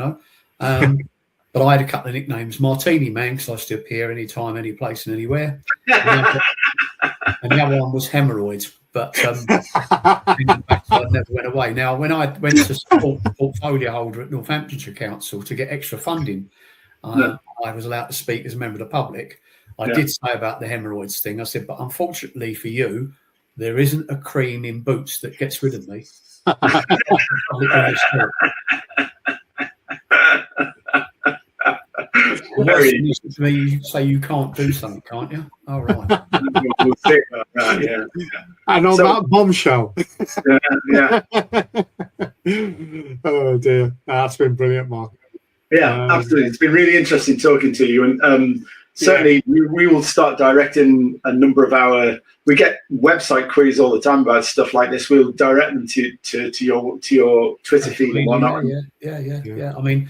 But I had a couple of nicknames: Martini Man, because I used to appear anytime, any place, and anywhere. And the other one was Hemorrhoids. But I never went away. Now, when I went to support portfolio holder at Northamptonshire Council to get extra funding, I was allowed to speak as a member of the public. I did say about the hemorrhoids thing. I said, but unfortunately for you, there isn't a cream in Boots that gets rid of me. You say you can't do something, can't you? All right. And on that bombshell. Oh dear, that's been brilliant, Mark. Yeah, absolutely. It's been really interesting talking to you, and certainly we will start directing a number of our. We get website queries all the time about stuff like this. We'll direct them to your Twitter feed and whatnot. Yeah. I mean,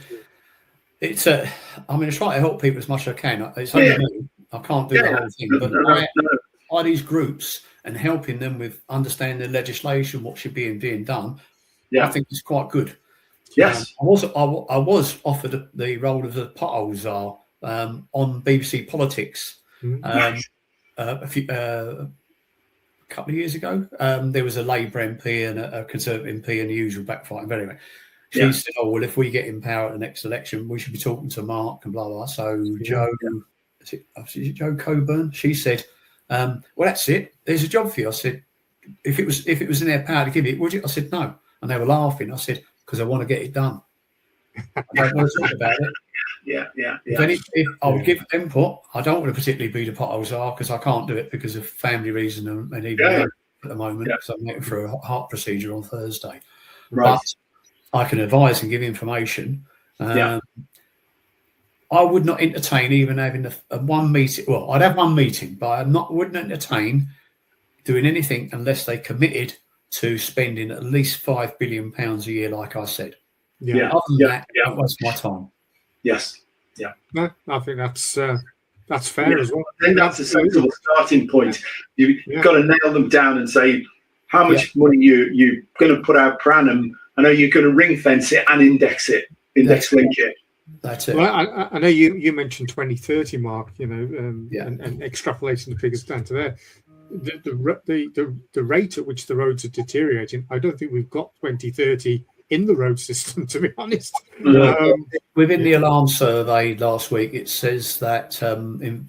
I try to help people as much as I can. It's only me. I can't do the whole thing, but by these groups and helping them with understanding the legislation, what should be being done, I think it's quite good. Yes. I was offered the role of the Potholes czar on BBC Politics a couple of years ago. There was a Labour MP and a Conservative MP and the usual backfighting. But anyway, she said, "Oh well, if we get in power at the next election, we should be talking to Mark and blah blah." So Joe, is it Joe Coburn? She said, "Well, that's it. There's a job for you." I said, "If it was in their power to give it, would you?" I said, "No," and they were laughing. I said, "Because I want to get it done. I don't want to talk about it." If I would give input, I don't want to particularly be the Potholes czar because I can't do it because of family reason and even at the moment because I'm waiting for a heart procedure on Thursday. Right. But I can advise and give information. I would not entertain even having a one meeting. Well, I'd have one meeting, but I wouldn't entertain doing anything unless they committed to spending at least £5 billion a year, like I said. Other than that, don't waste my time. Yes. Yeah. No, I think that's fair as well. I think that's a sensible starting point. You've got to nail them down and say how much money you're going to put out per annum. I know you're going to ring fence it and index link it. That's it. Well, I know you mentioned 2030, Mark. And extrapolating the figures down to there. The rate at which the roads are deteriorating, I don't think we've got 2030 in the road system, to be honest. Within the alarm survey last week, it says that in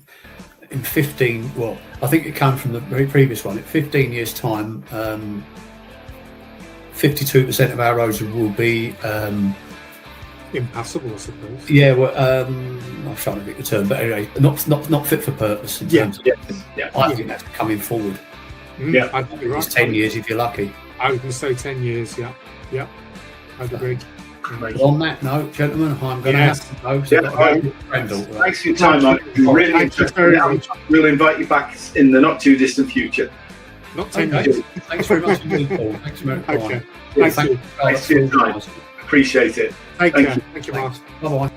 15, well, I think it came from the very previous one. In 15 years' time, 52% of our roads will be Impassable, I suppose. yeah. Well, I'm trying to get the term, but anyway, not fit for purpose. In terms of, I think that's coming forward. Yeah, I think you're right. It's 10 years if you're lucky. I was going to say 10 years. Yeah, I'd agree. But on that note, gentlemen, I'm going to have to go. So Thanks for your time, Mike. Really interesting. We'll invite you back in the not too distant future. Not 10 years. Thanks very much indeed, Paul. Thanks very much. Okay. Thanks for your time. Appreciate it. Take care. Thank you, Mark. Bye-bye.